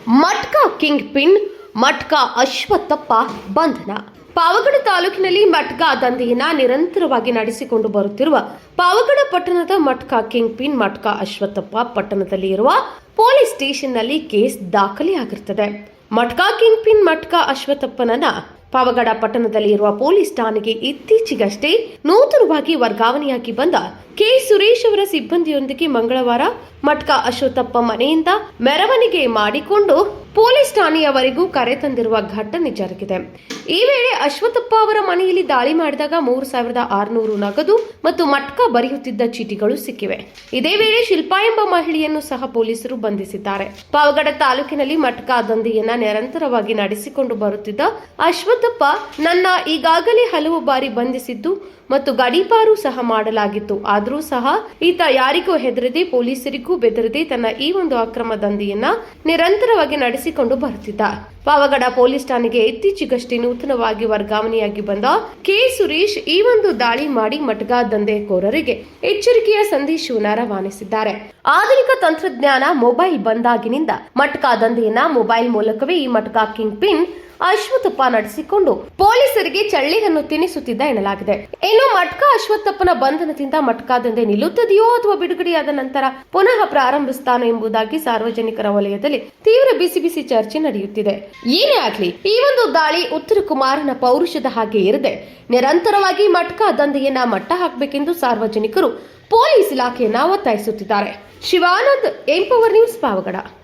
ಮಟ್ಕಾ king pin ಮಟ್ಕಾ ಅಶ್ವತ್ಥಪ್ಪ ಬಂಧನ. ಪಾವಗಡ ತಾಲೂಕಿನಲ್ಲಿ ಮಟ್ಕಾ ದಂಧೆಯನ್ನ ನಿರಂತರವಾಗಿ ನಡೆಸಿಕೊಂಡು ಬರುತ್ತಿರುವ ಪಾವಗಡ ಪಟ್ಟಣದ ಮಟ್ಕಾ ಕಿಂಗ್ ಪಿನ್ ಮಟ್ಕಾ ಅಶ್ವತ್ಥಪ್ಪ ಪಟ್ಟಣದಲ್ಲಿ ಇರುವ ಪೊಲೀಸ್ ಸ್ಟೇಷನ್ನಲ್ಲಿ ಕೇಸ್ ದಾಖಲೆಯಾಗಿರುತ್ತದೆ. ಮಟ್ಕಾ ಕಿಂಗ್ ಪಿನ್ ಮಟ್ಕಾ ಅಶ್ವತ್ಥಪ್ಪನನ್ನ ಪಾವಗಡ ಪಟ್ಟಣದಲ್ಲಿ ಇರುವ ಪೊಲೀಸ್ ಠಾಣೆಗೆ ಇತ್ತೀಚೆಗಷ್ಟೇ ನೂತನವಾಗಿ ವರ್ಗಾವಣೆಯಾಗಿ ಬಂದ ಕೆ ಸುರೇಶ್ ಅವರ ಸಿಬ್ಬಂದಿಯೊಂದಿಗೆ ಮಂಗಳವಾರ ಮಟ್ಕಾ ಅಶ್ವತ್ಥಪ್ಪ ಮನೆಯಿಂದ ಮೆರವಣಿಗೆ ಮಾಡಿಕೊಂಡು ಪೊಲೀಸ್ ಠಾಣೆಯವರೆಗೂ ಕರೆತಂದಿರುವ ಘಟನೆ ಜರುಗಿದೆ. ಈ ವೇಳೆ ಅಶ್ವತ್ಥಪ್ಪ ಅವರ ಮನೆಯಲ್ಲಿ ದಾಳಿ ಮಾಡಿದಾಗ 3,600 ನಗದು ಮತ್ತು ಮಟ್ಕಾ ಬರೆಯುತ್ತಿದ್ದ ಚೀಟಿಗಳು ಸಿಕ್ಕಿವೆ. ಇದೇ ವೇಳೆ ಶಿಲ್ಪಾ ಎಂಬ ಮಹಿಳೆಯನ್ನು ಸಹ ಪೊಲೀಸರು ಬಂಧಿಸಿದ್ದಾರೆ. ಪಾವಗಡ ತಾಲೂಕಿನಲ್ಲಿ ಮಟ್ಕಾ ದಂಧೆಯನ್ನ ನಿರಂತರವಾಗಿ ನಡೆಸಿಕೊಂಡು ಬರುತ್ತಿದ್ದ ಅಶ್ವತ್ಥಪ್ಪ ನನ್ನ ಈಗಾಗಲೇ ಹಲವು ಬಾರಿ ಬಂಧಿಸಿದ್ದು ಮತ್ತು ಗಡೀಪಾರು ಸಹ ಮಾಡಲಾಗಿತ್ತು. ಆದರೂ ಸಹ ಈತ ಯಾರಿಗೂ ಹೆದರದೆ ಪೊಲೀಸರಿಗೂ ಬೆದರದೆ ತನ್ನ ಈ ಒಂದು ಅಕ್ರಮ ದಂಧೆಯನ್ನ ನಿರಂತರವಾಗಿ ನಡೆಸಿಕೊಂಡು ಬರುತ್ತಿದ್ದ. ಪಾವಗಡ ಪೊಲೀಸ್ ಠಾಣೆಗೆ ಇತ್ತೀಚೆಗಷ್ಟೇ ನೂತನವಾಗಿ ವರ್ಗಾವಣೆಯಾಗಿ ಬಂದ ಕೆ ಸುರೇಶ್ ಈ ಒಂದು ದಾಳಿ ಮಾಡಿ ಮಟ್ಕಾ ದಂಧೆಕೋರರಿಗೆ ಎಚ್ಚರಿಕೆಯ ಸಂದೇಶವನ್ನು ರವಾನಿಸಿದ್ದಾರೆ. ಆಧುನಿಕ ತಂತ್ರಜ್ಞಾನ ಮೊಬೈಲ್ ಬಂದಾಗಿನಿಂದ ಮಟ್ಕಾ ದಂಧೆಯನ್ನ ಮೊಬೈಲ್ ಮೂಲಕವೇ ಈ ಮಟ್ಕಾ ಕಿಂಗ್ ಪಿನ್ ಅಶ್ವತ್ಥಪ್ಪ ನಡೆಸಿಕೊಂಡು ಪೊಲೀಸರಿಗೆ ಚಳ್ಳಿಯನ್ನು ತಿನ್ನಿಸುತ್ತಿದ್ದ ಎನ್ನಲಾಗಿದೆ. ಇನ್ನು ಮಟ್ಕಾ ಅಶ್ವತ್ಥಪ್ಪನ ಬಂಧನದಿಂದ ಮಟ್ಕಾ ದಂಧೆ ನಿಲ್ಲುತ್ತದೆಯೋ ಅಥವಾ ಬಿಡುಗಡೆಯಾದ ನಂತರ ಪುನಃ ಪ್ರಾರಂಭಿಸುತ್ತಾನೋ ಎಂಬುದಾಗಿ ಸಾರ್ವಜನಿಕರ ವಲಯದಲ್ಲಿ ತೀವ್ರ ಬಿಸಿ ಚರ್ಚೆ ನಡೆಯುತ್ತಿದೆ. ಏನೇ ಆಗ್ಲಿ, ಈ ಒಂದು ದಾಳಿ ಉತ್ತರ ಕುಮಾರನ ಪೌರುಷದ ಹಾಗೆ ಇರದೆ ನಿರಂತರವಾಗಿ ಮಟ್ಕಾ ದಂಧೆಯನ್ನ ಮಟ್ಟ ಹಾಕಬೇಕೆಂದು ಸಾರ್ವಜನಿಕರು ಪೊಲೀಸ್ ಇಲಾಖೆಯನ್ನ ಒತ್ತಾಯಿಸುತ್ತಿದ್ದಾರೆ. Shivanand, empower news, Pavagada.